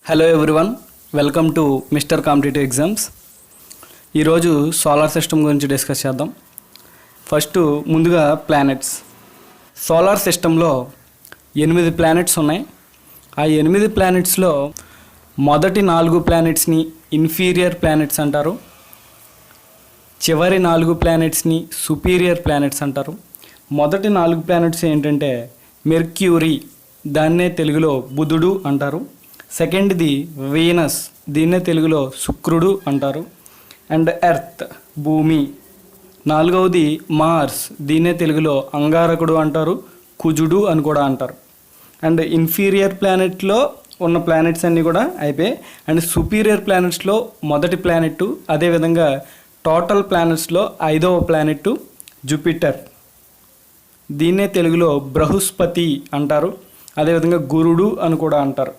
Hello everyone, welcome to mister competitive exams. ఈరోజు solar system గురించి discuss చేద్దాం. First ముందుగా ప్లానెట్స్. సోలార్ సిస్టంలో 8 ప్లానెట్స్ ఉన్నాయి. ఆ 8 ప్లానెట్స్లో మొదటి 4 ప్లానెట్స్ని ఇన్ఫీరియర్ ప్లానెట్స్ అంటారు. చివరి 4 ప్లానెట్స్ని సుపీరియర్ ప్లానెట్స్ అంటారు. మొదటి 4 ప్లానెట్స్ ఏంటంటే మెర్క్యూరీ, దాన్నే తెలుగులో బుధుడు అంటారు. సెకండ్ది వీనస్, దీన్నే తెలుగులో శుక్రుడు అంటారు. అండ్ ఎర్త్, భూమి. 4వది మార్స్, దీన్నే తెలుగులో అంగారకుడు అంటారు, కుజుడు అని కూడా అంటారు. అండ్ ఇన్ఫీరియర్ ప్లానెట్లో ఉన్న ప్లానెట్స్ అన్నీ కూడా అయిపోయాయి. అండ్ సుపీరియర్ ప్లానెట్స్లో మొదటి ప్లానెట్, అదేవిధంగా టోటల్ ప్లానెట్స్లో 5వ ప్లానెట్ జూపిటర్, దీన్నే తెలుగులో బృహస్పతి అంటారు, అదేవిధంగా గురుడు అని కూడా అంటారు.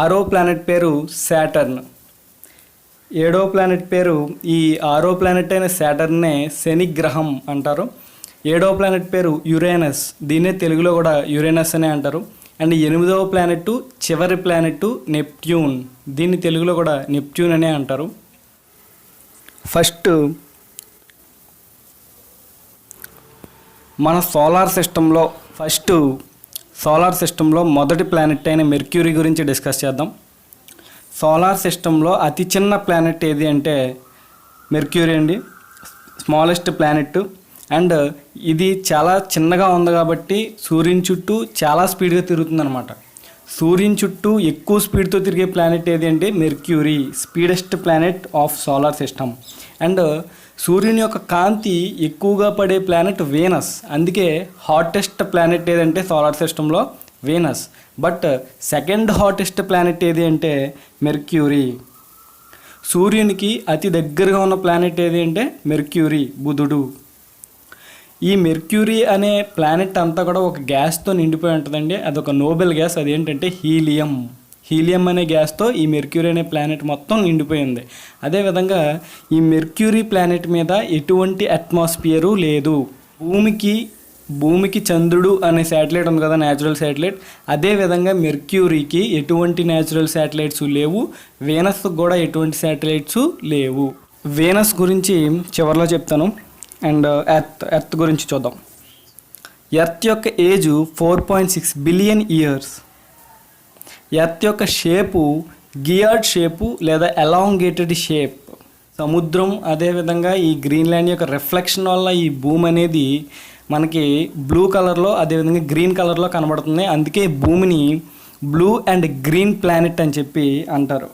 6వ ప్లానెట్ పేరు శాటర్న్. 7వ ప్లానెట్ పేరు, ఈ 6వ ప్లానెట్ అయిన శాటర్న్నే శని గ్రహం అంటారు. 7వ ప్లానెట్ పేరు యురేనస్, దీన్నే తెలుగులో కూడా యురేనస్ అనే అంటారు. అండ్ 8వ ప్లానెట్, చివరి ప్లానెట్ నెప్ట్యూన్, దీన్ని తెలుగులో కూడా నెప్ట్యూన్ అనే అంటారు. ఫస్ట్ మన సోలార్ సిస్టంలో మొదటి ప్లానెట్ అయిన మెర్క్యూరీ గురించి డిస్కస్ చేద్దాం. సోలార్ సిస్టంలో అతి చిన్న ప్లానెట్ ఏది అంటే మెర్క్యూరీ అండి, స్మాలెస్ట్ ప్లానెట్. అండ్ ఇది చాలా చిన్నగా ఉంది కాబట్టి సూర్యుని చుట్టూ చాలా స్పీడ్గా తిరుగుతుంది అనమాట. సూర్యుని చుట్టూ ఎక్కువ స్పీడ్తో తిరిగే ప్లానెట్ ఏది అంటే mercury, speediest planet of solar system. And సూర్యుని యొక్క కాంతి ఎక్కువగా పడే ప్లానెట్ వీనస్, అందుకే హాటెస్ట్ ప్లానెట్ ఏదంటే సోలార్ సిస్టంలో Venus. But second hottest planet ఏది అంటే మెర్క్యూరీ. సూర్యునికి అతి దగ్గరగా ఉన్న ప్లానెట్ ఏది అంటే మెర్క్యూరీ, బుధుడు. ఈ మెర్క్యూరీ అనే ప్లానెట్ అంతా కూడా ఒక గ్యాస్తో నిండిపోయి ఉంటుందండి. అదొక నోబెల్ గ్యాస్, అదేంటంటే హీలియం. హీలియం అనే గ్యాస్తో ఈ మెర్క్యూరీ అనే ప్లానెట్ మొత్తం నిండిపోయింది. అదేవిధంగా ఈ మెర్క్యూరీ ప్లానెట్ మీద ఎటువంటి అట్మాస్ఫియరు లేదు. భూమికి చంద్రుడు అనే శాటిలైట్ ఉంది కదా, న్యాచురల్ శాటిలైట్, అదేవిధంగా మెర్క్యూరీకి ఎటువంటి న్యాచురల్ శాటిలైట్స్ లేవు. వీనస్ కూడా ఎటువంటి శాటిలైట్స్ లేవు. వీనస్ గురించి చివరిలో చెప్తాను. అండ్ ఎర్త్ గురించి చూద్దాం. ఎర్త్ యొక్క ఏజ్ 4.6 బిలియన్ ఇయర్స్. ఎర్త్ యొక్క షేపు గియర్డ్ షేపు లేదా ఎలాంగేటెడ్ షేప్. సముద్రం, అదేవిధంగా ఈ గ్రీన్లాండ్ యొక్క రిఫ్లెక్షన్ వల్ల ఈ భూమి అనేది మనకి బ్లూ కలర్లో, అదేవిధంగా గ్రీన్ కలర్లో కనబడుతుంది. అందుకే భూమిని బ్లూ అండ్ గ్రీన్ ప్లానెట్ అని చెప్పి అంటారు.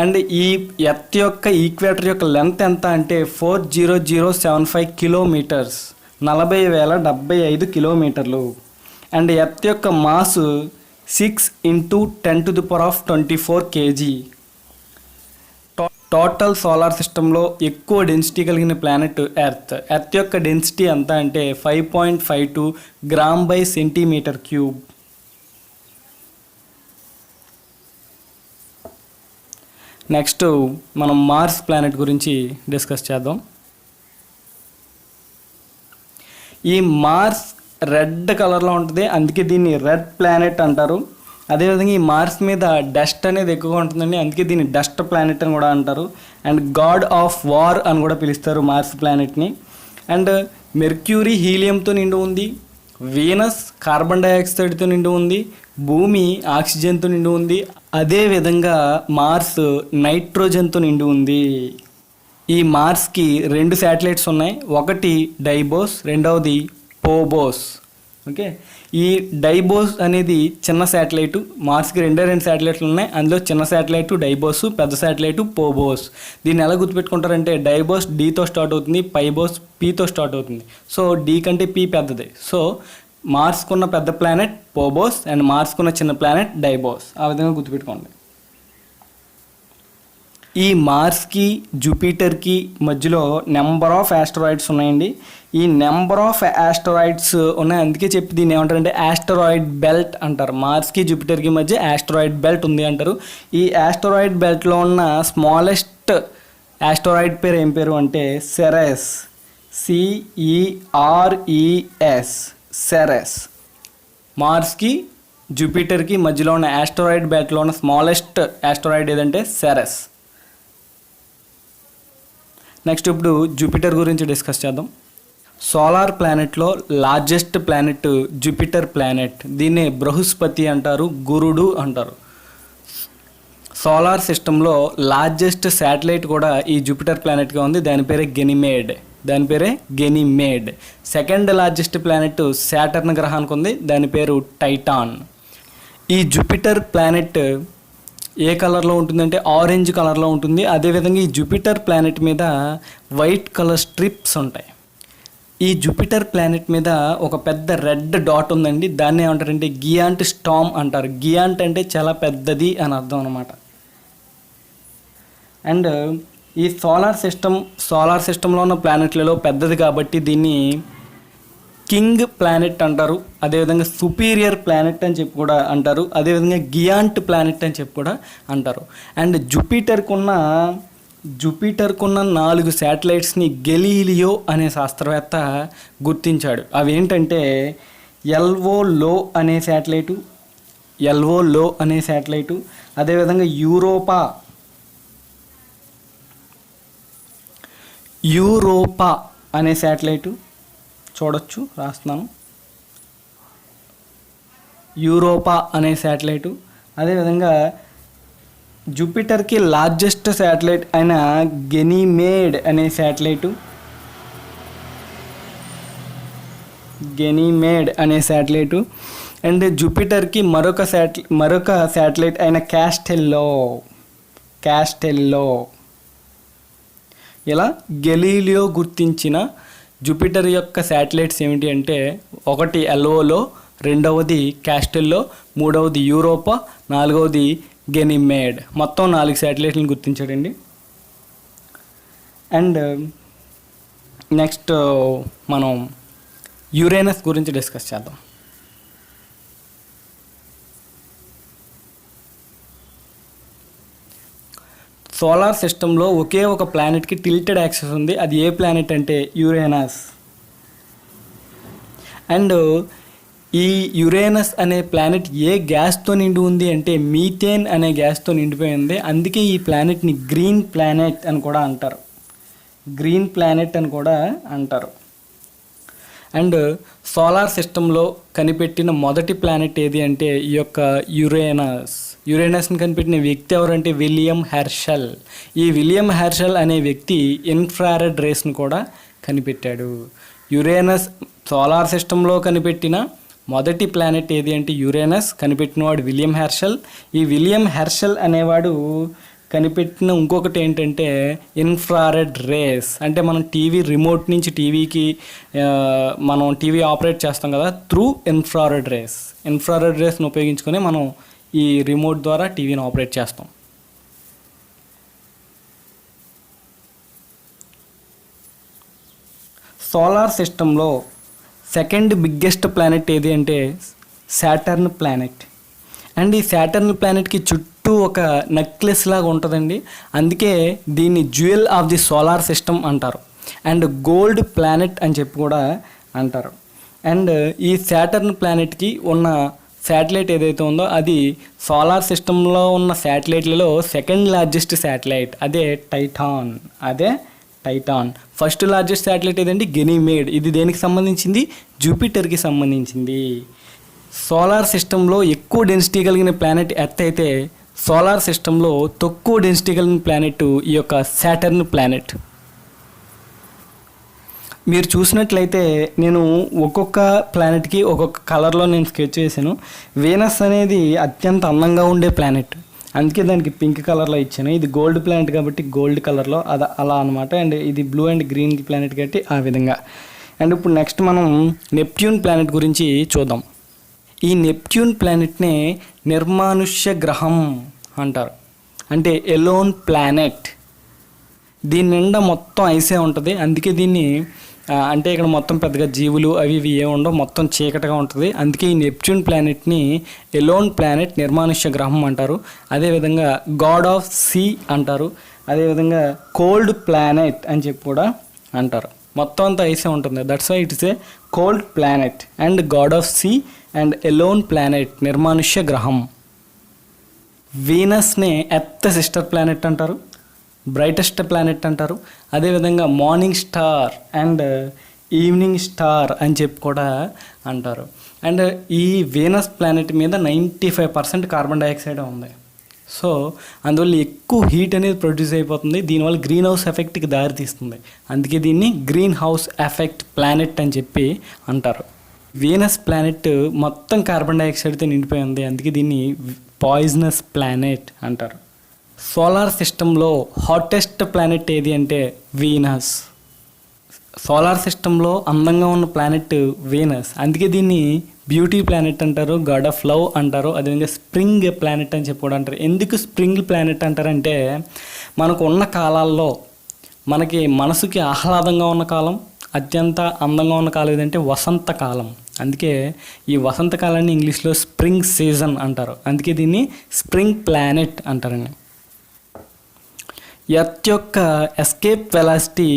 అండ్ ఈ ఎర్త్ యొక్క ఈక్వేటర్ యొక్క లెంత్ ఎంత అంటే 40075 కిలోమీటర్స్, 40,075 కిలోమీటర్లు. అండ్ ఎర్త్ యొక్క మాస్ 6 × 10⁻24 kg. టోటల్ సోలార్ సిస్టంలో ఎక్కువ డెన్సిటీ కలిగిన ప్లానెట్ ఎర్త్. ఎర్త్ యొక్క డెన్సిటీ ఎంత అంటే 5.52 g/cm3. నెక్స్ట్ మనం మార్స్ ప్లానెట్ గురించి డిస్కస్ చేద్దాం. ఈ మార్స్ రెడ్ కలర్లో ఉంటుంది, అందుకే దీన్ని రెడ్ ప్లానెట్ అంటారు. అదేవిధంగా ఈ మార్స్ మీద డస్ట్ అనేది ఎక్కువగా ఉంటుందండి, అందుకే దీన్ని డస్ట్ ప్లానెట్ అని కూడా అంటారు. అండ్ గాడ్ ఆఫ్ వార్ అని కూడా పిలుస్తారు మార్స్ ప్లానెట్ని. అండ్ మెర్క్యూరీ హీలియంతో నిండి ఉంది, వీనస్ కార్బన్ డైఆక్సైడ్తో నిండి ఉంది, భూమి ఆక్సిజన్తో నిండి ఉంది, అదేవిధంగా మార్స్ నైట్రోజన్తో నిండి ఉంది. ఈ మార్స్కి 2 శాటిలైట్స్ ఉన్నాయి, ఒకటి డైబోస్, రెండవది పోబోస్. ఓకే, ఈ డైబోస్ అనేది చిన్న శాటిలైటు. మార్స్కి 2 శాటిలైట్లు ఉన్నాయి, అందులో చిన్న శాటిలైటు డైబోస్, పెద్ద శాటిలైటు పోబోస్. దీన్ని ఎలా గుర్తుపెట్టుకుంటారంటే డైబోస్ డీతో స్టార్ట్ అవుతుంది, పైబోస్ పీతో స్టార్ట్ అవుతుంది. సో డీ కంటే పీ పెద్దది. సో మార్స్కున్న పెద్ద ప్లానెట్ పోబోస్ అండ్ మార్స్కున్న చిన్న ప్లానెట్ డైబోస్. ఆ విధంగా గుర్తుపెట్టుకోండి. ఈ మార్స్కి జూపిటర్కి మధ్యలో నెంబర్ ఆఫ్ ఆస్టరాయిడ్స్ ఉన్నాయండి. ఈ నెంబర్ ఆఫ్ ఆస్టరాయిడ్స్ ఉన్నాయి, అందుకే చెప్పి దీన్ని ఏమంటారంటే ఆస్టరాయిడ్ బెల్ట్ అంటారు. మార్స్కి జూపిటర్కి మధ్య ఆస్టరాయిడ్ బెల్ట్ ఉంది అంటారు. ఈ ఆస్టరాయిడ్ బెల్ట్లో ఉన్న స్మాలెస్ట్ ఆస్టరాయిడ్ పేరు ఏం పేరు అంటే సెరెస్, CERES, సెరెస్. మార్స్కి జూపిటర్కి మధ్యలో ఉన్న ఆస్ట్రాయిడ్ బెల్ట్లో ఉన్న స్మాలెస్ట్ ఆస్ట్రాయిడ్ ఏదంటే సెరస్. నెక్స్ట్ ఇప్పుడు జూపిటర్ గురించి డిస్కస్ చేద్దాం. సోలార్ ప్లానెట్లో లార్జెస్ట్ ప్లానెట్ జూపిటర్ ప్లానెట్. దీన్ని బృహస్పతి అంటారు, గురుడు అంటారు. సోలార్ సిస్టంలో లార్జెస్ట్ శాటిలైట్ కూడా ఈ జూపిటర్ ప్లానెట్గా ఉంది. దాని పేరే గెనీమేడ్. సెకండ్ లార్జెస్ట్ ప్లానెట్ శాటర్న్ గ్రహానికి ఉంది. దాని పేరు టైటాన్. ఈ జూపిటర్ ప్లానెట్ ఏ కలర్లో ఉంటుందంటే ఆరెంజ్ కలర్లో ఉంటుంది. అదేవిధంగా ఈ జూపిటర్ ప్లానెట్ మీద వైట్ కలర్ స్ట్రిప్స్ ఉంటాయి. ఈ జూపిటర్ ప్లానెట్ మీద ఒక పెద్ద రెడ్ డాట్ ఉందండి. దాన్ని ఏమంటారంటే గియాంట్ స్టామ్ అంటారు. గియాంట్ అంటే చాలా పెద్దది అని అర్థం అనమాట. అండ్ ఈ సోలార్ సిస్టంలో ఉన్న ప్లానెట్లలో పెద్దది కాబట్టి దీన్ని కింగ్ ప్లానెట్ అంటారు. అదేవిధంగా సుపీరియర్ ప్లానెట్ అని చెప్పి కూడా అంటారు. అదేవిధంగా గియాంట్ ప్లానెట్ అని చెప్పి కూడా అంటారు. అండ్ జూపిటర్కున్న 4 శాటిలైట్స్ని గెలీలియో అనే శాస్త్రవేత్త గుర్తించాడు. అవి ఏంటంటే ఎల్ఓ లో అనే శాటిలైటు, అదేవిధంగా యూరోపా అనే శాటిలైటు చూడొచ్చు, రాస్తున్నాను. యూరోపా అనే శాటిలైటు, అదేవిధంగా జూపిటర్కి లార్జెస్ట్ శాటిలైట్ అయిన గెనీమేడ్ అనే శాటిలైటు, అండ్ జూపిటర్కి మరొక శాటిలైట్ అయిన క్యాస్టెల్లో. ఇలా గెలీలియో గుర్తించిన జూపిటర్ యొక్క శాటిలైట్స్ ఏమిటి అంటే, ఒకటి ఎల్ఓలో, రెండవది క్యాస్టెల్లో, మూడవది యూరోపా, నాలుగవది గెనీమేడ్. మొత్తం 4 శాటిలైట్లను గుర్తించాడండి. అండ్ నెక్స్ట్ మనం యురేనస్ గురించి డిస్కస్ చేద్దాం. సోలార్ సిస్టంలో ఒకే ఒక ప్లానెట్కి టిల్టెడ్ యాక్సిస్ ఉంది. అది ఏ ప్లానెట్ అంటే యురేనస్. అండ్ ఈ యురేనస్ అనే ప్లానెట్ ఏ గ్యాస్తో నిండి ఉంది అంటే మీథేన్ అనే గ్యాస్తో నిండిపోయింది. అందుకే ఈ ప్లానెట్ని గ్రీన్ ప్లానెట్ అని కూడా అంటారు. అండ్ సోలార్ సిస్టంలో కనిపెట్టిన మొదటి ప్లానెట్ ఏది అంటే ఈ యొక్క యురేనస్ని కనిపెట్టిన వ్యక్తి ఎవరంటే విలియం హెర్షల్. ఈ విలియం హెర్షల్ అనే వ్యక్తి ఇన్ఫ్రారెడ్ రేస్ను కూడా కనిపెట్టాడు. యురేనస్ సోలార్ సిస్టంలో కనిపెట్టిన మొదటి ప్లానెట్ ఏది అంటే యురేనస్. కనిపెట్టినవాడు విలియం హెర్షల్. ఈ విలియం హెర్షల్ అనేవాడు కనిపెట్టిన ఇంకొకటి ఏంటంటే ఇన్ఫ్రారెడ్ రేస్. అంటే మనం టీవీ రిమోట్ నుంచి మనం టీవీ ఆపరేట్ చేస్తాం కదా, త్రూ ఇన్ఫ్రారెడ్ రేస్ను ఉపయోగించుకొని మనం ఈ రిమోట్ ద్వారా టీవీని ఆపరేట్ చేస్తాం. సోలార్ సిస్టంలో సెకండ్ బిగ్గెస్ట్ ప్లానెట్ ఏది అంటే సాటర్న్ ప్లానెట్. అండ్ ఈ సాటర్న్ ప్లానెట్కి చుట్టూ ఒక నెక్లెస్ లాగా ఉంటుందండి. అందుకే దీన్ని jewel of the solar system అంటారు. అండ్ గోల్డ్ ప్లానెట్ అని చెప్పి కూడా అంటారు. అండ్ ఈ సాటర్న్ ప్లానెట్కి ఉన్న శాటిలైట్ ఏదైతే ఉందో అది సోలార్ సిస్టంలో ఉన్న శాటిలైట్లలో సెకండ్ లార్జెస్ట్ శాటిలైట్. అదే టైటాన్. ఫస్ట్ లార్జెస్ట్ శాటిలైట్ ఏదంటే గెనీమేడ్. ఇది దేనికి సంబంధించింది? జూపిటర్కి సంబంధించింది. సోలార్ సిస్టంలో ఎక్కువ డెన్సిటీ కలిగిన ప్లానెట్ ఎర్త్ అయితే సోలార్ సిస్టంలో తక్కువ డెన్సిటీ కలిగిన ప్లానెట్ ఈ యొక్క సాటర్న్ ప్లానెట్. మీరు చూసినట్లయితే నేను ఒక్కొక్క ప్లానెట్కి ఒక్కొక్క కలర్లో నేను స్కెచ్ చేశాను. వీనస్ అనేది అత్యంత అందంగా ఉండే ప్లానెట్, అందుకే దానికి పింక్ కలర్లో ఇచ్చాను. ఇది గోల్డ్ ప్లానెట్ కాబట్టి గోల్డ్ కలర్లో అలా అనమాట. అండ్ ఇది బ్లూ అండ్ గ్రీన్ ప్లానెట్ కాబట్టి ఆ విధంగా. అండ్ ఇప్పుడు నెక్స్ట్ మనం నెప్ట్యూన్ ప్లానెట్ గురించి చూద్దాం. ఈ నెప్ట్యూన్ ప్లానెట్నే నిర్మానుష్య గ్రహం అంటారు, అంటే ఎలోన్ ప్లానెట్. దీని నిండా మొత్తం ఐసే ఉంటుంది. అందుకే దీన్ని అంటే ఇక్కడ మొత్తం పెద్దగా జీవులు అవి ఇవి ఏ ఉండవు, మొత్తం చీకటిగా ఉంటుంది. అందుకే ఈ నెప్ట్యూన్ ప్లానెట్ని ఎలోన్ ప్లానెట్, నిర్మానుష్య గ్రహం అంటారు. అదేవిధంగా గాడ్ ఆఫ్ సీ అంటారు. అదేవిధంగా కోల్డ్ ప్లానెట్ అని చెప్పి కూడా అంటారు. మొత్తం అంతా ఐసే ఉంటుంది. That's why it's a cold planet and god of sea and alone planet నిర్మానుష్య గ్రహం. వీనస్నే ఎర్త్ సిస్టర్ ప్లానెట్ అంటారు, బ్రైటెస్ట్ ప్లానెట్ అంటారు. అదేవిధంగా morning star and evening star అని చెప్పి కూడా అంటారు. అండ్ ఈ వీనస్ ప్లానెట్ మీద 95% కార్బన్ డైఆక్సైడ్ ఉంది. సో అందువల్ల ఎక్కువ హీట్ అనేది ప్రొడ్యూస్ అయిపోతుంది. దీనివల్ల గ్రీన్ హౌస్ ఎఫెక్ట్కి దారితీస్తుంది. అందుకే దీన్ని గ్రీన్ హౌస్ ఎఫెక్ట్ ప్లానెట్ అని చెప్పి అంటారు. వీనస్ ప్లానెట్ మొత్తం కార్బన్ డైఆక్సైడ్తో నిండిపోయి ఉంది. అందుకే దీన్ని పాయిజనస్ ప్లానెట్ అంటారు. సోలార్ సిస్టంలో హాటెస్ట్ ప్లానెట్ ఏది అంటే వీనస్. సోలార్ సిస్టంలో అందంగా ఉన్న ప్లానెట్ వీనస్. అందుకే దీన్ని బ్యూటీ ప్లానెట్ అంటారు, గాడ్ ఆఫ్ లవ్ అంటారు. అదేవిధంగా స్ప్రింగ్ ప్లానెట్ అని చెప్పి కూడా అంటారు. ఎందుకు స్ప్రింగ్ ప్లానెట్ అంటారంటే మనకు ఉన్న కాలాల్లో మనకి మనసుకి ఆహ్లాదంగా ఉన్న కాలం, అత్యంత అందంగా ఉన్న కాలం ఏదంటే వసంతకాలం. అందుకే ఈ వసంతకాలాన్ని ఇంగ్లీష్లో స్ప్రింగ్ సీజన్ అంటారు. అందుకే దీన్ని స్ప్రింగ్ ప్లానెట్ అంటారండి. ఎర్త్ యొక్క escape velocity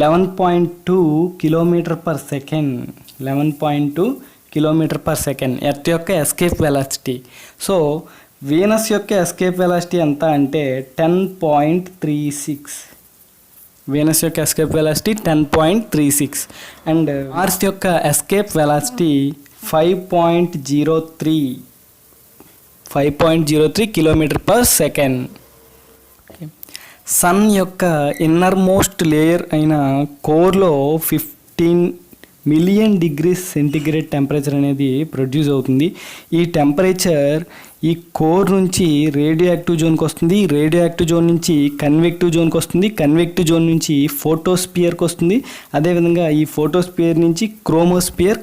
11.2 kilometre per second. 11.2 kilometre per second Earth యొక్క ఎస్కేప్ వెలాసిటీ. సో వీనస్ యొక్క ఎస్కేప్ వెలాసిటీ ఎంత అంటే 10.36. వీనస్ యొక్క ఎస్కేప్ వెలాసిటీ 10.36. అండ్ మార్స్ యొక్క escape velocity 5.03 kilometre per second. Sun యొక్క ఇన్నర్ మోస్ట్ లేయర్ అయిన కోర్లో 15 మిలియన్ డిగ్రీస్ సెంటిగ్రేడ్ టెంపరేచర్ అనేది ప్రొడ్యూస్ అవుతుంది. ఈ టెంపరేచర్ ఈ కోర్ నుంచి రేడియో యాక్టివ్ జోన్కి వస్తుంది, రేడియో యాక్టివ్ జోన్ నుంచి కన్వెక్టివ్ జోన్కి వస్తుంది, కన్వెక్టివ్ జోన్ నుంచి ఫోటోస్పియర్కి వస్తుంది. అదేవిధంగా ఈ ఫోటోస్పియర్ నుంచి క్రోమోస్పియర్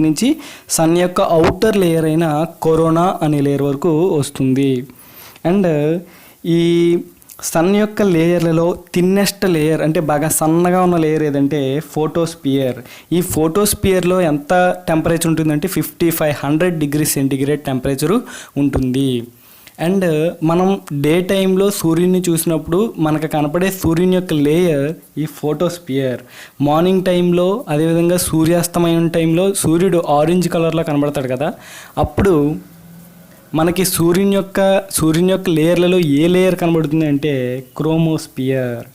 నుంచి సన్ యొక్క అవుటర్ లేయర్ అయిన కరోనా అనే లేయర్ వరకు వస్తుంది. అండ్ ఈ సన్ యొక్క లేయర్లలో థిన్నెస్ట్ లేయర్ అంటే బాగా సన్నగా ఉన్న లేయర్ ఏదంటే ఫోటోస్పియర్. ఈ ఫోటోస్పియర్లో ఎంత టెంపరేచర్ ఉంటుందంటే 5500 డిగ్రీ సెంటిగ్రేడ్ టెంపరేచరు ఉంటుంది. అండ్ మనం డే టైంలో సూర్యుడిని చూసినప్పుడు మనకు కనపడే సూర్యుని యొక్క లేయర్ ఈ ఫోటోస్పియర్. మార్నింగ్ టైంలో అదేవిధంగా సూర్యాస్తమయం టైంలో సూర్యుడు ఆరెంజ్ కలర్లో కనబడతాడు కదా, అప్పుడు మనకి సూర్యుని యొక్క లేయర్లలో ఏ లేయర్ కనబడుతుంది అంటే క్రోమోస్పియర్.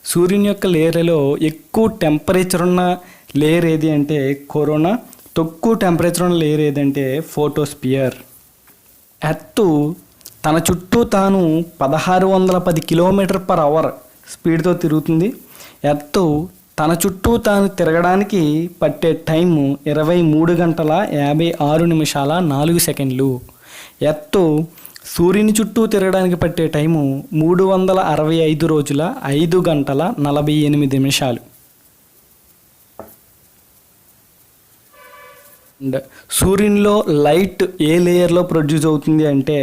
సూర్యుని యొక్క లేయర్లలో ఎక్కువ టెంపరేచర్ ఉన్న లేయర్ ఏది అంటే కరోనా, తక్కువ టెంపరేచర్ ఉన్న లేయర్ ఏదంటే ఫోటోస్పియర్. ఎర్త్ తన చుట్టూ తాను 1610 కిలోమీటర్ పర్ అవర్ స్పీడ్తో తిరుగుతుంది. ఎర్త్ తన చుట్టూ తాను తిరగడానికి పట్టే టైము 23 గంటల 56 నిమిషాల 4 సెకండ్లు. ఎర్త్ సూర్యుని చుట్టూ తిరగడానికి పట్టే టైము 365 రోజుల 5 గంటల 48 నిమిషాలు. అండ్ సూర్యునిలో లైట్ ఏ లేయర్లో ప్రొడ్యూస్ అవుతుంది అంటే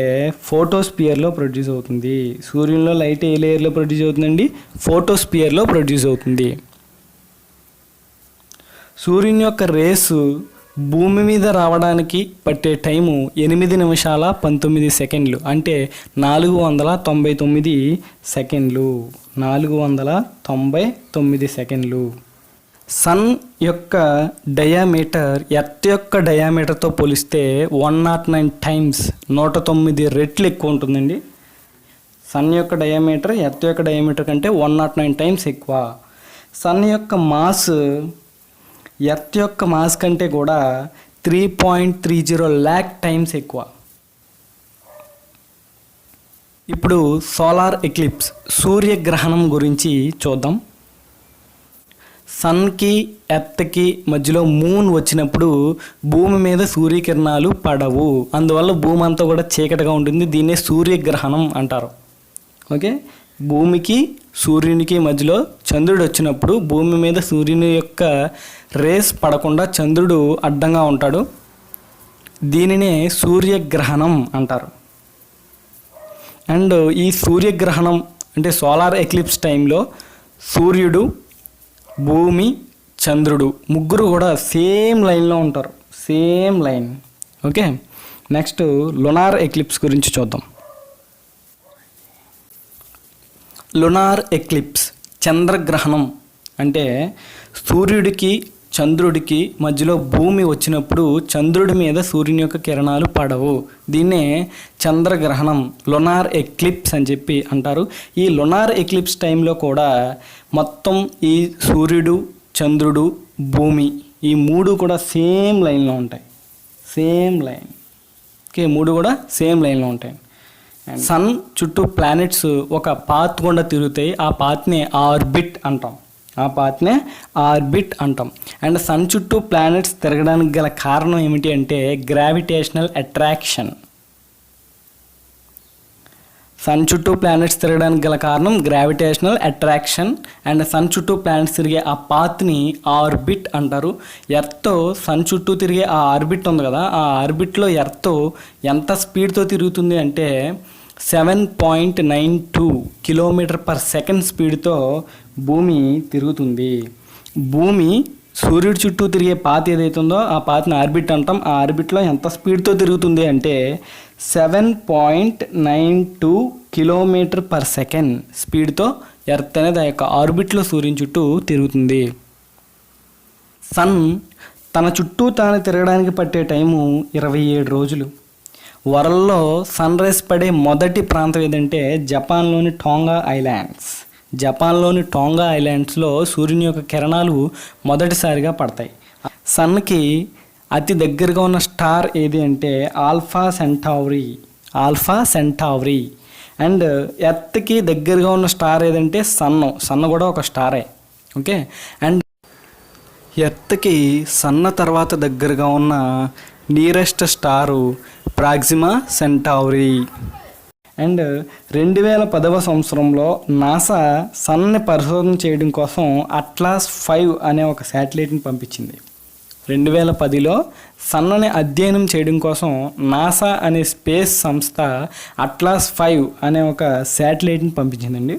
ఫోటోస్పియర్లో ప్రొడ్యూస్ అవుతుంది. సూర్యునిలో లైట్ ఏ లేయర్లో ప్రొడ్యూస్ అవుతుందండి? ఫోటోస్పియర్లో ప్రొడ్యూస్ అవుతుంది. సూర్యుని యొక్క రేసు భూమి మీద రావడానికి పట్టే టైము 8 నిమిషాల 19 సెకండ్లు, అంటే 499 సెకండ్లు. 499 సెకండ్లు. సన్ యొక్క డయామీటర్ ఎర్త్ యొక్క డయామీటర్తో పోలిస్తే 109 టైమ్స్ 109 రెట్లు ఎక్కువ ఉంటుందండి. సన్ యొక్క డయామీటర్ ఎర్త్ యొక్క డయామీటర్ కంటే 109 టైమ్స్ ఎక్కువ. సన్ యొక్క మాస్ ఎర్త్ యొక్క మాస్ కంటే కూడా 3.30 lakh టైమ్స్ ఎక్కువ. ఇప్పుడు సోలార్ ఎక్లిప్స్ సూర్యగ్రహణం గురించి చూద్దాం. సన్కి ఎర్త్కి మధ్యలో మూన్ వచ్చినప్పుడు భూమి మీద సూర్యకిరణాలు పడవు. అందువల్ల భూమి అంతా కూడా చీకటిగా ఉంటుంది. దీన్నే సూర్యగ్రహణం అంటారు. ఓకే, భూమికి సూర్యునికి మధ్యలో చంద్రుడు వచ్చినప్పుడు భూమి మీద సూర్యుని యొక్క రేస్ పడకుండా చంద్రుడు అడ్డంగా ఉంటాడు. దీనినే సూర్యగ్రహణం అంటారు. అండ్ ఈ సూర్యగ్రహణం అంటే సోలార్ ఎక్లిప్స్ టైంలో సూర్యుడు, భూమి, చంద్రుడు ముగ్గురు కూడా సేమ్ లైన్లో ఉంటారు. Same line. Okay, next lunar eclipse గురించి చూద్దాం. లునార్ ఎక్లిప్స్ చంద్రగ్రహణం అంటే సూర్యుడికి చంద్రుడికి మధ్యలో భూమి వచ్చినప్పుడు చంద్రుడి మీద సూర్యుని యొక్క కిరణాలు పడవు. దీన్నే చంద్రగ్రహణం, లునార్ ఎక్లిప్స్ అని చెప్పి అంటారు. ఈ లునార్ ఎక్లిప్స్ టైంలో కూడా మొత్తం ఈ సూర్యుడు, చంద్రుడు, భూమి ఈ మూడు కూడా సేమ్ లైన్లో ఉంటాయి. Same line. ఓకే, మూడు కూడా సేమ్ లైన్లో ఉంటాయి. సన్ చుట్టూ ప్లానెట్స్ ఒక పాత్ గుండా తిరుగుతాయి. ఆ పాత్నే ఆర్బిట్ అంటాం. అండ్ సన్ చుట్టూ ప్లానెట్స్ తిరగడానికి గల కారణం ఏమిటి అంటే గ్రావిటేషనల్ అట్రాక్షన్. సన్ చుట్టూ ప్లానెట్స్ తిరగడానికి గల కారణం గ్రావిటేషనల్ అట్రాక్షన్. అండ్ సన్ చుట్టూ ప్లానెట్స్ తిరిగే ఆ పాత్ని ఆర్బిట్ అంటారు. ఎర్త్ సన్ చుట్టూ తిరిగే ఆ ఆర్బిట్ ఉంది కదా, ఆ ఆర్బిట్లో ఎర్త్ ఎంత స్పీడ్తో తిరుగుతుంది అంటే 7.92 కిలోమీటర్ పర్ సెకండ్ స్పీడ్తో భూమి తిరుగుతుంది. భూమి సూర్యుడి చుట్టూ తిరిగే పాత్ ఏదైతే ఉందో ఆ పాత్ని ఆర్బిట్ అంటాం. ఆ ఆర్బిట్లో ఎంత స్పీడ్తో తిరుగుతుంది అంటే 7.92 కిలోమీటర్ పర్ సెకండ్ స్పీడ్తో ఎర్త్ అనేది ఆ యొక్క ఆర్బిట్లో సూర్యుని చుట్టూ తిరుగుతుంది. సన్ తన చుట్టూ తాను తిరగడానికి పట్టే టైము 27 రోజులు. వరల్డ్లో సన్ రైజ్ పడే మొదటి ప్రాంతం ఏదంటే జపాన్లోని టోంగా ఐలాండ్స్లో సూర్యుని యొక్క కిరణాలు మొదటిసారిగా పడతాయి. సన్కి అతి దగ్గరగా ఉన్న స్టార్ ఏది అంటే ఆల్ఫా సెంటావరీ. అండ్ ఎర్త్కి దగ్గరగా ఉన్న స్టార్ ఏదంటే సన్ కూడా ఒక స్టారే. ఓకే, అండ్ ఎర్త్కి సన్న తర్వాత దగ్గరగా ఉన్న నియరెస్ట్ స్టారు ప్రాక్సిమా సెంటావరీ. అండ్ 2010వ సంవత్సరంలో నాసా సన్ని పరిశోధన చేయడం కోసం అట్లాస్ 5 అనే ఒక శాటిలైట్ని పంపించింది. 2010లో సన్నని అధ్యయనం చేయడం కోసం నాసా అనే స్పేస్ సంస్థ అట్లాస్ 5 అనే ఒక శాటిలైట్ని పంపించిందండి.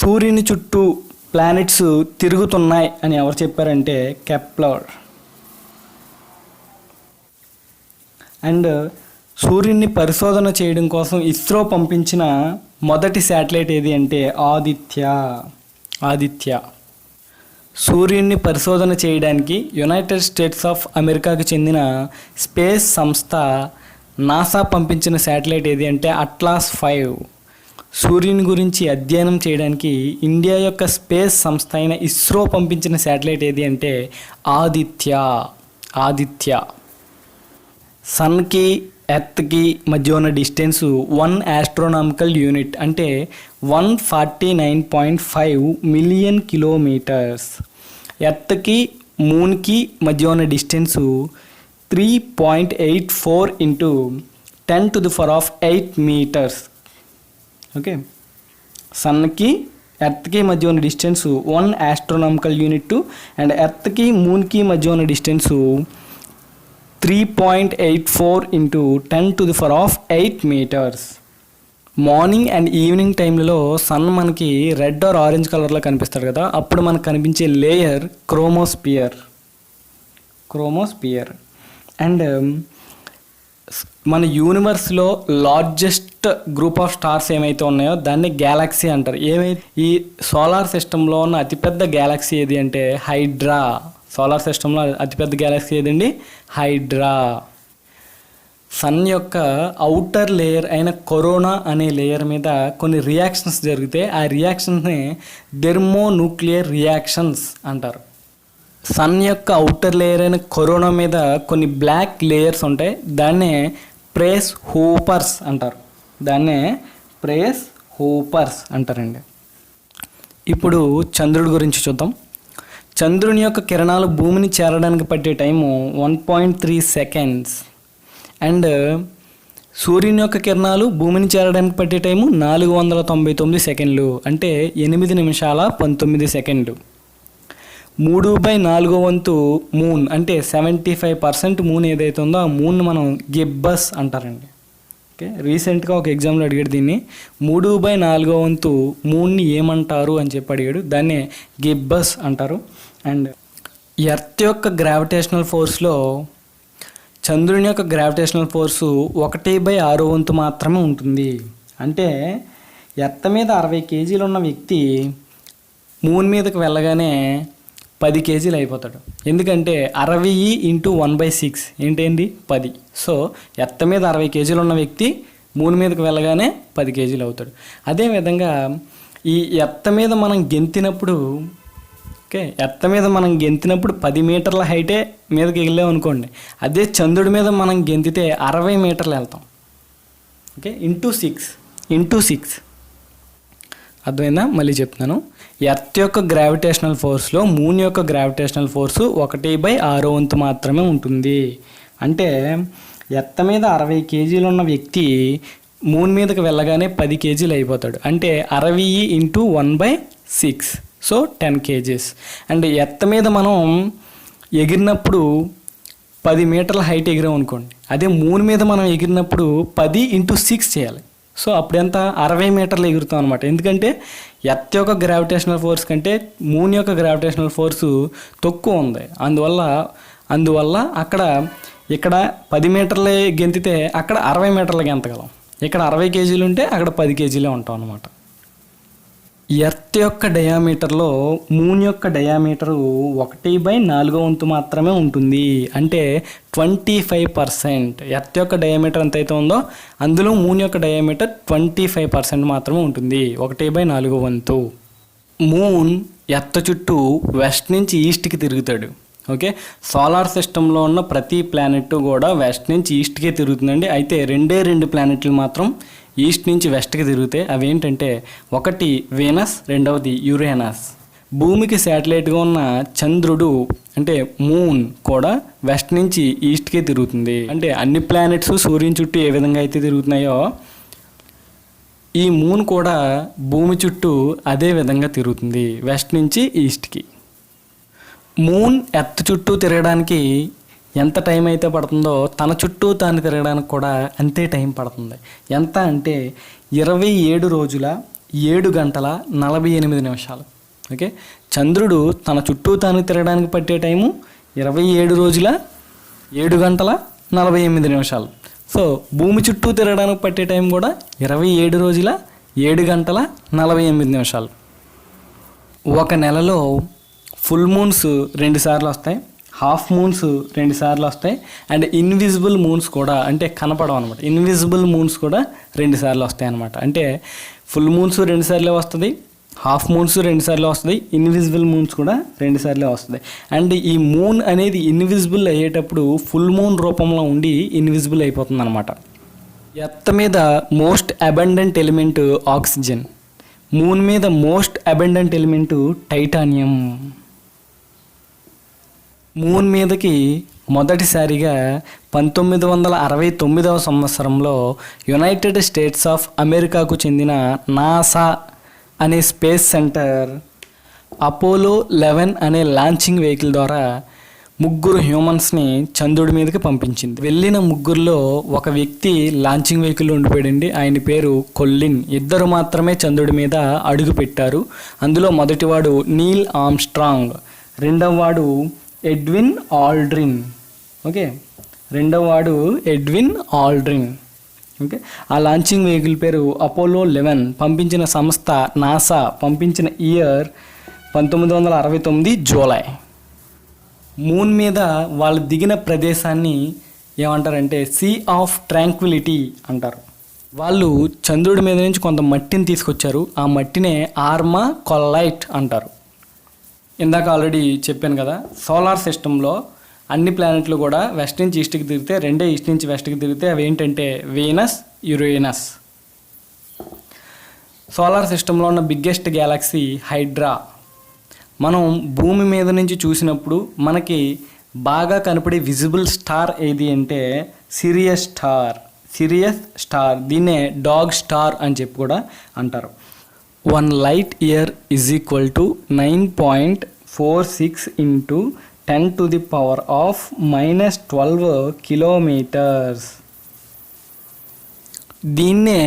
సూర్యుని చుట్టూ ప్లానెట్స్ తిరుగుతున్నాయి అని ఎవరు చెప్పారంటే కెప్లర్. అండ్ సూర్యుని పరిశోధన చేయడం కోసం ఇస్రో పంపించిన మొదటి శాటిలైట్ ఏది అంటే ఆదిత్య. సూర్యుని పరిశోధన చేయడానికి యునైటెడ్ స్టేట్స్ ఆఫ్ అమెరికాకు చెందిన స్పేస్ సంస్థ నాసా పంపించిన శాటిలైట్ ఏది అంటే అట్లాస్ 5. సూర్యుని గురించి అధ్యయనం చేయడానికి ఇండియా యొక్క స్పేస్ సంస్థ అయిన ఇస్రో పంపించిన శాటిలైట్ ఏది అంటే ఆదిత్య. సన్కి ఎర్త్కి మధ్య ఉన్న డిస్టెన్స్ 1 ఆస్ట్రోనామికల్ యూనిట్ అంటే 149.5 మిలియన్ కిలోమీటర్స్. ఎర్త్కి మూన్కి మధ్య ఉన్న డిస్టెన్స్ 3.84 ఇంటూ 10⁸ మీటర్స్. ఓకే, సన్కి ఎర్త్కి మధ్య ఉన్న డిస్టెన్స్ 1 ఆస్ట్రోనామికల్ యూనిట్ అండ్ ఎర్త్కి మూన్కి మధ్య ఉన్న distance 3.84 into 10⁸ metres. Morning and evening టైంలో సన్ మనకి రెడ్ ఆర్ ఆరెంజ్ కలర్లో కనిపిస్తాడు కదా, అప్పుడు మనకు కనిపించే లేయర్ క్రోమోస్పియర్. అండ్ మన యూనివర్స్లో లార్జెస్ట్ గ్రూప్ ఆఫ్ స్టార్స్ ఏమైతే ఉన్నాయో దాన్ని గ్యాలక్సీ అంటారు. ఈ సోలార్ సిస్టంలో ఉన్న అతిపెద్ద గ్యాలక్సీ ఏది అంటే హైడ్రా. సోలార్ సిస్టంలో అతిపెద్ద గ్యాలక్సీ ఏదండి? హైడ్రా. సన్ యొక్క అవుటర్ లేయర్ అయిన కరోనా అనే లేయర్ మీద కొన్ని రియాక్షన్స్ జరిగితే ఆ రియాక్షన్స్ని థెర్మోన్యూక్లియర్ రియాక్షన్స్ అంటారు. సన్ యొక్క అవుటర్ లేయర్ అయిన కరోనా మీద కొన్ని బ్లాక్ లేయర్స్ ఉంటాయి, దాన్నే ప్రేస్ హూపర్స్ అంటారండి. ఇప్పుడు చంద్రుడి గురించి చూద్దాం. చంద్రుని యొక్క కిరణాలు భూమిని చేరడానికి పట్టే టైము 1.3 సెకండ్స్. అండ్ సూర్యుని యొక్క కిరణాలు భూమిని చేరడానికి పట్టే టైము 499 సెకండ్లు, అంటే 8 నిమిషాల 19 సెకండ్లు. 3/4 మూన్ అంటే 75% మూన్ ఏదైతే ఉందో ఆ మూన్ మనం గిబ్బస్ అంటారండి. ఓకే, రీసెంట్గా ఒక ఎగ్జామ్లో అడిగాడు దీన్ని. 3/4 మూన్ని ఏమంటారు అని చెప్పి అడిగాడు, దాన్నే గిబ్బస్ అంటారు. అండ్ ఎర్త్ యొక్క గ్రావిటేషనల్ ఫోర్స్లో చంద్రుని యొక్క గ్రావిటేషనల్ ఫోర్సు 1/6 వంతు మాత్రమే ఉంటుంది. అంటే ఎర్త్ మీద 60 కేజీలు ఉన్న వ్యక్తి మూన్ మీదకి వెళ్ళగానే 10 కేజీలు అయిపోతాడు. ఎందుకంటే 60 × 1/6 ఏంటండి 10. సో ఎర్త్ మీద 60 కేజీలు ఉన్న వ్యక్తి మూన్ మీదకి వెళ్ళగానే 10 కేజీలు అవుతాడు. అదేవిధంగా ఈ ఎర్త్ మీద మనం గెంతినప్పుడు ఎర్త్ మీద మనం గెంతినప్పుడు 10 మీటర్ల హైటే మీదకి వెళ్ళాం అనుకోండి. అదే చంద్రుడి మీద మనం గెంతితే 60 మీటర్లు వెళ్తాం. ఇంటూ సిక్స్ అర్థమైందా? మళ్ళీ చెప్తున్నాను. ఎర్త్ యొక్క గ్రావిటేషనల్ ఫోర్స్లో మూన్ యొక్క గ్రావిటేషనల్ ఫోర్సు 1/6 వంతు మాత్రమే ఉంటుంది. అంటే ఎర్త్ మీద 60 కేజీలు ఉన్న వ్యక్తి మూన్ మీదకి వెళ్ళగానే 10 కేజీలు అయిపోతాడు. అంటే 60 × 1/6, సో 10 కేజీస్. అండ్ ఎర్త్ మీద మనం ఎగిరినప్పుడు 10 మీటర్ల హైట్ ఎగిరాం అనుకోండి. అదే మూన్ మీద మనం ఎగిరినప్పుడు 10 × 6 చేయాలి. సో అప్పుడు ఎంత 60 మీటర్లు ఎగురుతాం అనమాట. ఎందుకంటే ఎర్త్ యొక్క గ్రావిటేషనల్ ఫోర్స్ కంటే మూన్ యొక్క గ్రావిటేషనల్ ఫోర్సు తక్కువ ఉంది. అందువల్ల ఇక్కడ 10 మీటర్లు గెంతితే అక్కడ 60 మీటర్లు గెంతగలం. ఇక్కడ 60 కేజీలు ఉంటే అక్కడ 10 కేజీలే ఉంటాం అనమాట. ఎర్త్ యొక్క డయామీటర్లో మూన్ యొక్క డయామీటరు 1/4 వంతు మాత్రమే ఉంటుంది. అంటే 25%. ఎర్త్ యొక్క డయామీటర్ ఎంతైతే ఉందో అందులో మూన్ యొక్క డయామీటర్ 25% మాత్రమే ఉంటుంది, 1/4 వంతు. మూన్ ఎర్త్ చుట్టూ వెస్ట్ నుంచి ఈస్ట్కి తిరుగుతాడు. సోలార్ సిస్టంలో ఉన్న ప్రతి ప్లానెట్ కూడా వెస్ట్ నుంచి ఈస్ట్కే తిరుగుతుందండి. అయితే 2 ప్లానెట్లు మాత్రం ఈస్ట్ నుంచి వెస్ట్కి తిరుగుతాయి. అవి ఏంటంటే ఒకటి వీనస్, రెండవది యురేనస్. భూమికి శాటిలైట్గా ఉన్న చంద్రుడు అంటే మూన్ కూడా వెస్ట్ నుంచి ఈస్ట్కే తిరుగుతుంది. అంటే అన్ని ప్లానెట్స్ సూర్యుని చుట్టూ ఏ విధంగా అయితే తిరుగుతున్నాయో ఈ మూన్ కూడా భూమి చుట్టూ అదే విధంగా తిరుగుతుంది, వెస్ట్ నుంచి ఈస్ట్కి. మూన్ ఎర్త్ చుట్టూ తిరగడానికి ఎంత టైం అయితే పడుతుందో తన చుట్టూ తాను తిరగడానికి కూడా అంతే టైం పడుతుంది. ఎంత అంటే 27 రోజుల 7 గంటల 48 నిమిషాలు. చంద్రుడు తన చుట్టూ తాను తిరగడానికి పట్టే టైము 27 రోజుల 7 గంటల 48 నిమిషాలు. సో భూమి చుట్టూ తిరగడానికి పట్టే టైం కూడా 27 రోజుల 7 గంటల 48 నిమిషాలు. ఒక నెలలో ఫుల్ మూన్స్ 2 సార్లు వస్తాయి, హాఫ్ మూన్స్ 2 సార్లు వస్తాయి, అండ్ ఇన్విజిబుల్ మూన్స్ కూడా అంటే కనపడవు అనమాట. ఇన్విజిబుల్ మూన్స్ కూడా 2 సార్లు వస్తాయి అనమాట. అంటే ఫుల్ మూన్స్ 2 సార్లే వస్తుంది, హాఫ్ మూన్స్ 2 సార్లు వస్తుంది, ఇన్విజిబుల్ మూన్స్ కూడా 2 సార్లే వస్తుంది. అండ్ ఈ మూన్ అనేది ఇన్విజిబుల్ అయ్యేటప్పుడు ఫుల్ మూన్ రూపంలో ఉండి ఇన్విజిబుల్ అయిపోతుంది అనమాట. ఎర్త్ మీద most abundant element oxygen, moon మీద most abundant element titanium. Moon మీదకి మొదటిసారిగా 1969వ సంవత్సరంలో యునైటెడ్ స్టేట్స్ ఆఫ్ అమెరికాకు చెందిన నాసా అనే స్పేస్ సెంటర్ అపోలో 11 అనే లాంచింగ్ వెహికల్ ద్వారా 3 హ్యూమన్స్ని చంద్రుడి మీదకి పంపించింది. వెళ్ళిన 3లో ఒక వ్యక్తి లాంచింగ్ వెహికల్లో ఉండిపోయాడండి. ఆయన పేరు కొల్లిన్. 2 మాత్రమే చంద్రుడి మీద అడుగు పెట్టారు. అందులో మొదటివాడు నీల్ ఆర్మ్స్ట్రాంగ్, రెండవవాడు ఎడ్విన్ ఆల్డ్రిన్. ఆ లాంచింగ్ వెహికల్ పేరు అపోలో 11. పంపించిన సంస్థ నాసా. పంపించిన ఇయర్ 1969 జూలై. మూన్ మీద వాళ్ళు దిగిన ప్రదేశాన్ని ఏమంటారంటే సీ ఆఫ్ ట్రాంక్విలిటీ అంటారు. వాళ్ళు చంద్రుడి మీద నుంచి కొంత మట్టిని తీసుకొచ్చారు. ఆ మట్టినే ఆర్మా కొల్లైట్ అంటారు. ఇందాక ఆల్రెడీ చెప్పాను కదా, సోలార్ సిస్టంలో అన్ని ప్లానెట్లు కూడా వెస్ట్ నుంచి ఈస్ట్కి తిరిగితే 2 ఈస్ట్ నుంచి వెస్ట్కి తిరిగితే అవి ఏంటంటే వీనస్, యురేనస్. సోలార్ సిస్టంలో ఉన్న బిగ్గెస్ట్ గ్యాలక్సీ హైడ్రా. మనం భూమి మీద నుంచి చూసినప్పుడు మనకి బాగా కనపడే విజిబుల్ స్టార్ ఏది అంటే సిరియస్ స్టార్. దీన్నే డాగ్ స్టార్ అని చెప్పి కూడా అంటారు. 1 light year is equal to 9.46 into 10⁻⁻12 kilometers. దీన్నే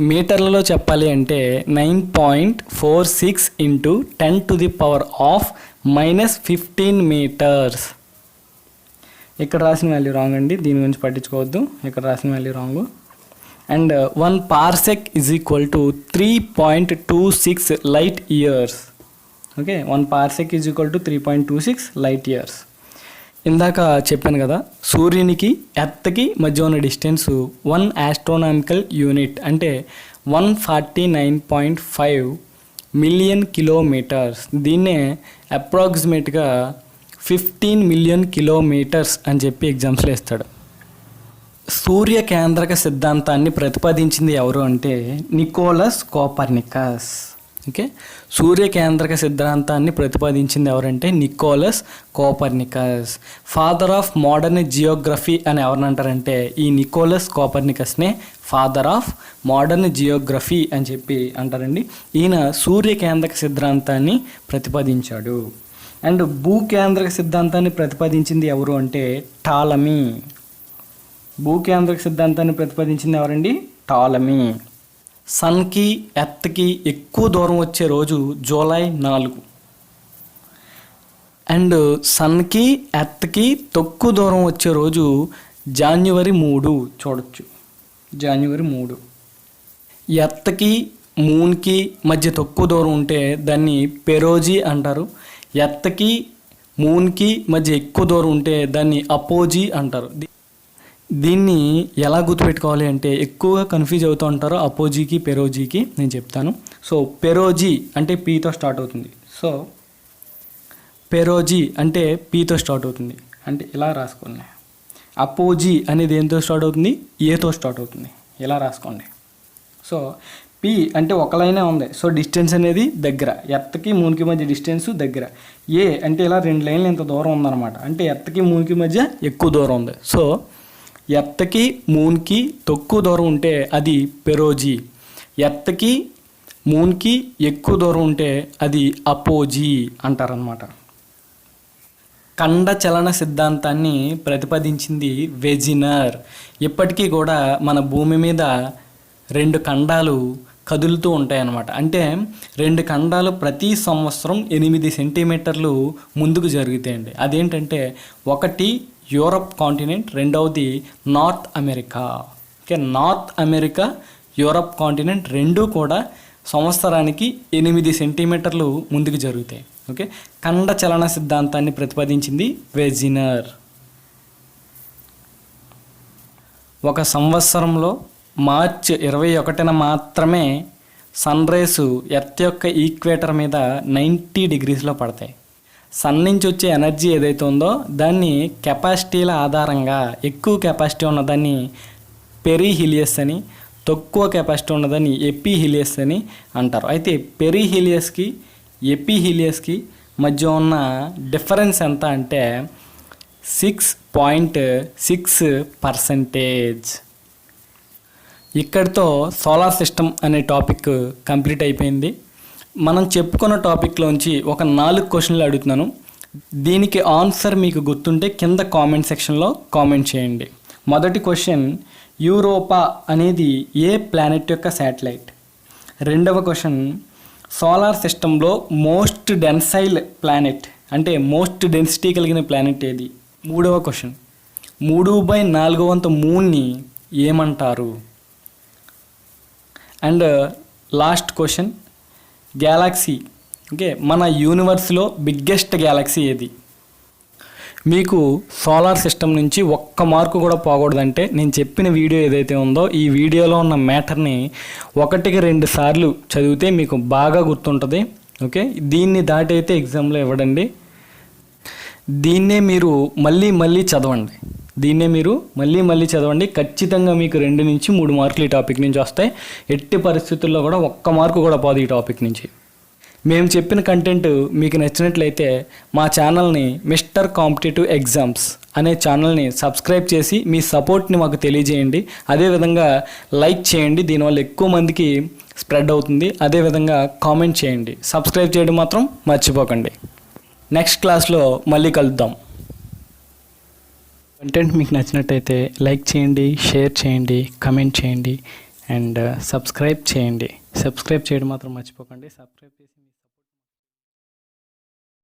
మీటర్లలో చెప్పాలి అంటే 9.46 into 10⁻⁻15 meters. ఇక్కడ రాసిన వాల్యూ రాంగ్ అండి, దీని గురించి పట్టించుకోవద్దు, ఇక్కడ రాసిన value wrong. And 1 parsec is equal to 3.26 light years. Okay, 1 parsec is equal to 3.26 light years. ఇందాక చెప్పాను కదా, సూర్యునికి ఎర్త్కి మధ్య ఉన్న డిస్టెన్స్ 1 ఆస్ట్రోనామికల్ యూనిట్ అంటే 149.5 మిలియన్ కిలోమీటర్స్. దీన్నే అప్రాక్సిమేట్గా 15 మిలియన్ కిలోమీటర్స్ అని చెప్పి ఎగ్జామ్స్లో ఇస్తాడు. సూర్య కేంద్రక సిద్ధాంతాన్ని ప్రతిపాదించింది ఎవరు అంటే నికోలస్ కోపర్నికస్. ఓకే, సూర్య కేంద్రక సిద్ధాంతాన్ని ప్రతిపాదించింది ఎవరంటే Nicolaus Copernicus. Father of modern geography అని ఎవరిని అంటారంటే ఈ నికోలస్ కోపర్నికస్నే ఫాదర్ ఆఫ్ మోడర్న్ జియోగ్రఫీ అని చెప్పి అంటారండి. ఈయన సూర్య కేంద్రక సిద్ధాంతాన్ని ప్రతిపాదించాడు. అండ్ భూకేంద్రక సిద్ధాంతాన్ని ప్రతిపాదించింది ఎవరు అంటే టాలమీ. భూకేంద్రక సిద్ధాంతాన్ని ప్రతిపాదించింది ఎవరండి? టాలమీ. సన్కి ఎర్త్కి ఎక్కువ దూరం వచ్చే రోజు జూలై 4. అండ్ సన్కి ఎర్త్కి తక్కువ దూరం వచ్చే రోజు జాన్యువరి 3. చూడొచ్చు, జాన్యువరి 3. ఎర్త్కి మూన్కి మధ్య తక్కువ దూరం ఉంటే దాన్ని పెరోజీ అంటారు. ఎర్త్కి మూన్కి మధ్య ఎక్కువ దూరం ఉంటే దాన్ని అపోజీ అంటారు. దీన్ని ఎలా గుర్తుపెట్టుకోవాలి అంటే ఎక్కువగా కన్ఫ్యూజ్ అవుతూ ఉంటారు అపోజీకి పెరోజీకి. నేను చెప్తాను. సో పెరోజీ అంటే పీతో స్టార్ట్ అవుతుంది. సో పెరోజీ అంటే పీతో స్టార్ట్ అవుతుంది, అంటే ఇలా రాసుకోండి. అపోజీ అనేది దేంతో స్టార్ట్ అవుతుంది? ఏతో స్టార్ట్ అవుతుంది. ఇలా రాసుకోండి. సో పి అంటే ఒక లైనే ఉంది, సో డిస్టెన్స్ అనేది దగ్గర, ఎర్త్కి మూన్కి మధ్య డిస్టెన్స్ దగ్గర. ఏ అంటే ఇలా 2 లైన్లు ఇంత దూరం ఉందన్నమాట, అంటే ఎర్త్కి మూన్కి మధ్య ఎక్కువ దూరం ఉంది. సో ఎర్త్కి మూన్కి తక్కువ దూరం ఉంటే అది పెరోజీ, ఎర్త్కి మూన్కి ఎక్కువ దూరం ఉంటే అది అపోజీ అంటారనమాట. ఖండ చలన సిద్ధాంతాన్ని ప్రతిపాదించింది వెజినర్. ఇప్పటికీ కూడా మన భూమి మీద 2 ఖండాలు కదులుతూ ఉంటాయన్నమాట. అంటే 2 ఖండాలు ప్రతి సంవత్సరం 8 సెంటీమీటర్లు ముందుకు జరుగుతాయండి. అదేంటంటే ఒకటి యూరప్ కాంటినెంట్, రెండవది north America. Okay, north America Europe continent రెండూ కూడా సంవత్సరానికి 8 సెంటీమీటర్లు ముందుకు జరుగుతాయి. ఓకే, ఖండ చలన సిద్ధాంతాన్ని ప్రతిపాదించింది వెజినర్. ఒక సంవత్సరంలో మార్చ్ 21న మాత్రమే సన్ రేసు ఎర్త్ యొక్క ఈక్వేటర్ మీద 90 డిగ్రీస్లో పడతాయి. సన్ నుంచి వచ్చే ఎనర్జీ ఏదైతే ఉందో దాన్ని కెపాసిటీల ఆధారంగా ఎక్కువ కెపాసిటీ ఉన్నదాన్ని పెరిహీలియస్ అని, తక్కువ కెపాసిటీ ఉన్నదాన్ని ఎపిహీలియస్ అని అంటారు. అయితే పెరిహీలియస్కి ఎపిహీలియస్కి మధ్య ఉన్న డిఫరెన్స్ ఎంత అంటే 6.6%. ఇక్కడితో సోలార్ సిస్టమ్ అనే టాపిక్ కంప్లీట్ అయిపోయింది. మనం చెప్పుకున్న టాపిక్లోంచి ఒక 4 క్వశ్చన్లు అడుగుతున్నాను. దీనికి ఆన్సర్ మీకు గుర్తుంటే కింద కామెంట్ సెక్షన్లో కామెంట్ చేయండి. మొదటి క్వశ్చన్, యూరోపా అనేది ఏ ప్లానెట్ యొక్క శాటిలైట్? రెండవ క్వశ్చన్, సోలార్ సిస్టంలో మోస్ట్ డెన్సైల్ ప్లానెట్ అంటే మోస్ట్ డెన్సిటీ కలిగిన ప్లానెట్ ఏది? మూడవ క్వశ్చన్, 3/4 మూన్ని ఏమంటారు? And last question, Galaxy, okay, మన యూనివర్స్లో బిగ్గెస్ట్ గ్యాలక్సీ ఏది? మీకు సోలార్ సిస్టమ్ నుంచి ఒక్క మార్కు కూడా పోకూడదంటే నేను చెప్పిన వీడియో ఏదైతే ఉందో ఈ వీడియోలో ఉన్న మ్యాటర్ని 1-2 సార్లు చదివితే మీకు బాగా గుర్తుంటుంది. ఓకే, దీన్ని దాటైతే ఎగ్జామ్లో ఇవ్వడండి. దీన్నే మీరు మళ్ళీ చదవండి. ఖచ్చితంగా మీకు 2 నుంచి 3 మార్కులు ఈ టాపిక్ నుంచి వస్తాయి. ఎట్టి పరిస్థితుల్లో కూడా 1 మార్కు కూడా పోదు ఈ టాపిక్ నుంచి. మేము చెప్పిన కంటెంట్ మీకు నచ్చినట్లయితే మా ఛానల్ని మిస్టర్ కాంపిటేటివ్ ఎగ్జామ్స్ అనే ఛానల్ని సబ్స్క్రైబ్ చేసి మీ సపోర్ట్ని మాకు తెలియజేయండి. అదేవిధంగా లైక్ చేయండి, దీనివల్ల ఎక్కువ మందికి స్ప్రెడ్ అవుతుంది. అదేవిధంగా కామెంట్ చేయండి, సబ్స్క్రైబ్ చేయడం మాత్రం మర్చిపోకండి. నెక్స్ట్ క్లాస్లో మళ్ళీ కలుద్దాం. కంటెంట్ మీకు నచ్చినట్టయితే లైక్ చేయండి, షేర్ చేయండి, కమెంట్ చేయండి అండ్ సబ్స్క్రైబ్ చేయండి. సబ్స్క్రైబ్ చేయడం మాత్రం మర్చిపోకండి. సబ్స్క్రైబ్ చేసి